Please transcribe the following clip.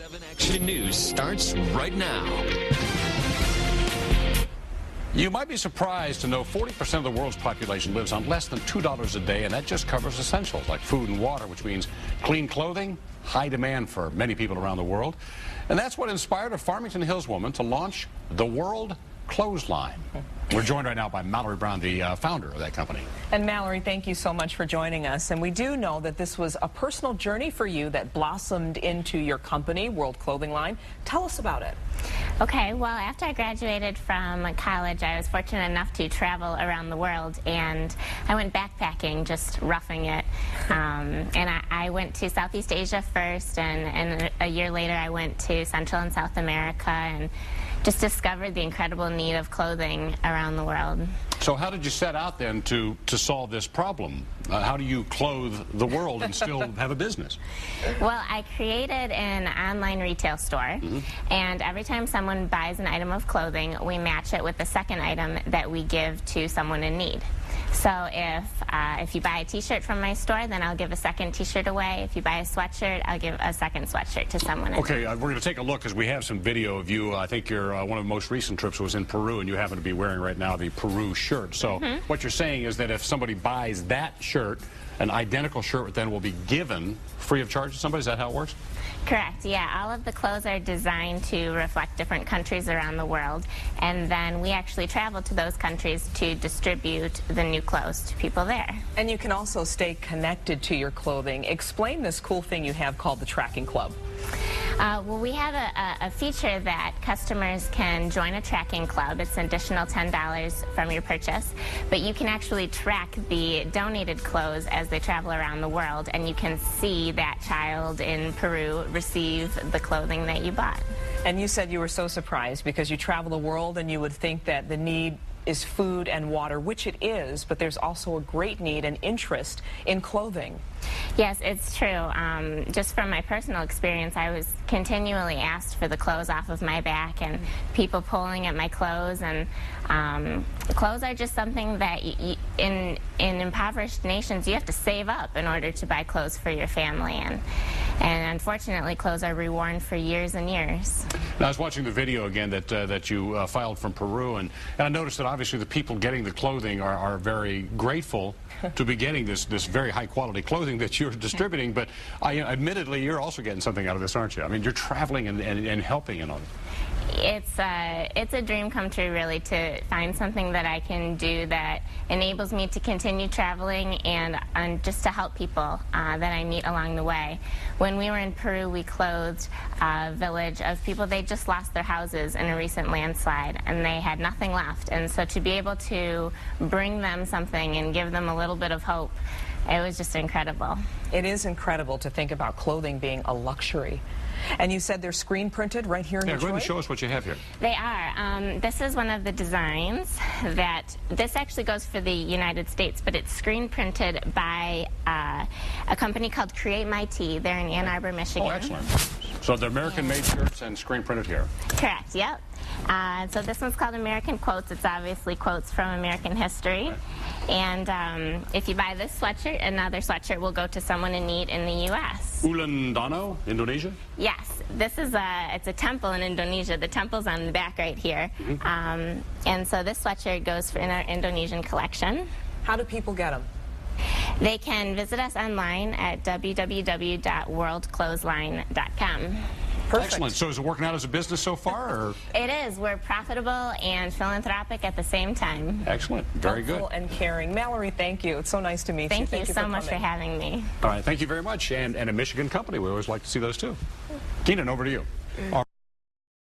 7 Action News starts right now. You might be surprised to know 40% of the world's population lives on less than $2 a day, and that just covers essentials like food and water, which means clean clothing, high demand for many people around the world. And that's what inspired a Farmington Hills woman to launch the World Clothesline. We're joined right now by Mallory Brown, the founder of that company. And Mallory, thank you so much for joining us. And we do know that this was a personal journey for you that blossomed into your company, World Clothing Line. Tell us about it. Okay, well, after I graduated from college, I was fortunate enough to travel around the world, and I went backpacking, just roughing it. And I went to Southeast Asia first, and a year later I went to Central and South America, and just discovered the incredible need of clothing around the world. So how did you set out then to solve this problem? How do you clothe the world and still have a business? Well, I created an online retail store, and every time someone buys an item of clothing, we match it with the second item that we give to someone in need. So if you buy a t-shirt from my store, then I'll give a second t-shirt away. If you buy a sweatshirt, I'll give a second sweatshirt to someone. Okay, we're going to take a look because we have some video of you. I think your one of the most recent trips was in Peru, and you happen to be wearing right now the Peru Shirt. So what you're saying is that if somebody buys that shirt, an identical shirt then will be given free of charge to somebody? Is that how it works? Correct, yeah. All of the clothes are designed to reflect different countries around the world, and then we actually travel to those countries to distribute the new clothes to people there. And you can also stay connected to your clothing. Explain this cool thing you have called the Tracking Club. Well, we have a feature that customers can join a tracking club. It's an additional $10 from your purchase, but you can actually track the donated clothes as they travel around the world, and you can see that child in Peru receive the clothing that you bought. And you said you were so surprised because you travel the world and you would think that the need is food and water, which it is, but there's also a great need and interest in clothing. Yes, it's true. Just from my personal experience, I was continually asked for the clothes off of my back, and people pulling at my clothes, and clothes are just something that in impoverished nations you have to save up in order to buy clothes for your family, and unfortunately clothes are reworn for years and years. Now, I was watching the video again that you filed from Peru, and I noticed that obviously the people getting the clothing are very grateful to be getting this very high quality clothing that you're distributing, but admittedly you're also getting something out of this, aren't you? I mean, you're traveling and helping and all. It's a dream come true, really, to find something that I can do that enables me to continue traveling and just to help people that I meet along the way. When we were in Peru, we clothed a village of people. They just lost their houses in a recent landslide, and they had nothing left. And so to be able to bring them something and give them a little bit of hope, it was just incredible. It is incredible to think about clothing being a luxury. And you said they're screen printed right here in Detroit? Go ahead and show us what you have here. They are. This is one of the designs that, this actually goes for the United States, but it's screen printed by a company called Create My Tea. They're in Ann Arbor, Michigan. Oh, excellent. So they're American-made shirts and screen printed here. Correct, yep. So this one's called American Quotes. It's obviously quotes from American history. Right. And if you buy this sweatshirt, another sweatshirt will go to someone in need in the U.S. Ulan Danau, Indonesia? Yes. This is it's a temple in Indonesia. The temple's on the back right here. And so this sweatshirt goes in our Indonesian collection. How do people get them? They can visit us online at www.worldclothesline.com. Perfect. Excellent. So is it working out as a business so far? Or? It is. We're profitable and philanthropic at the same time. Excellent. Very Helpful good. and caring. Mallory, thank you. It's so nice to meet you. Thank you so much for having me. All right. Thank you very much. And a Michigan company. We always like to see those too. Keenan, over to you.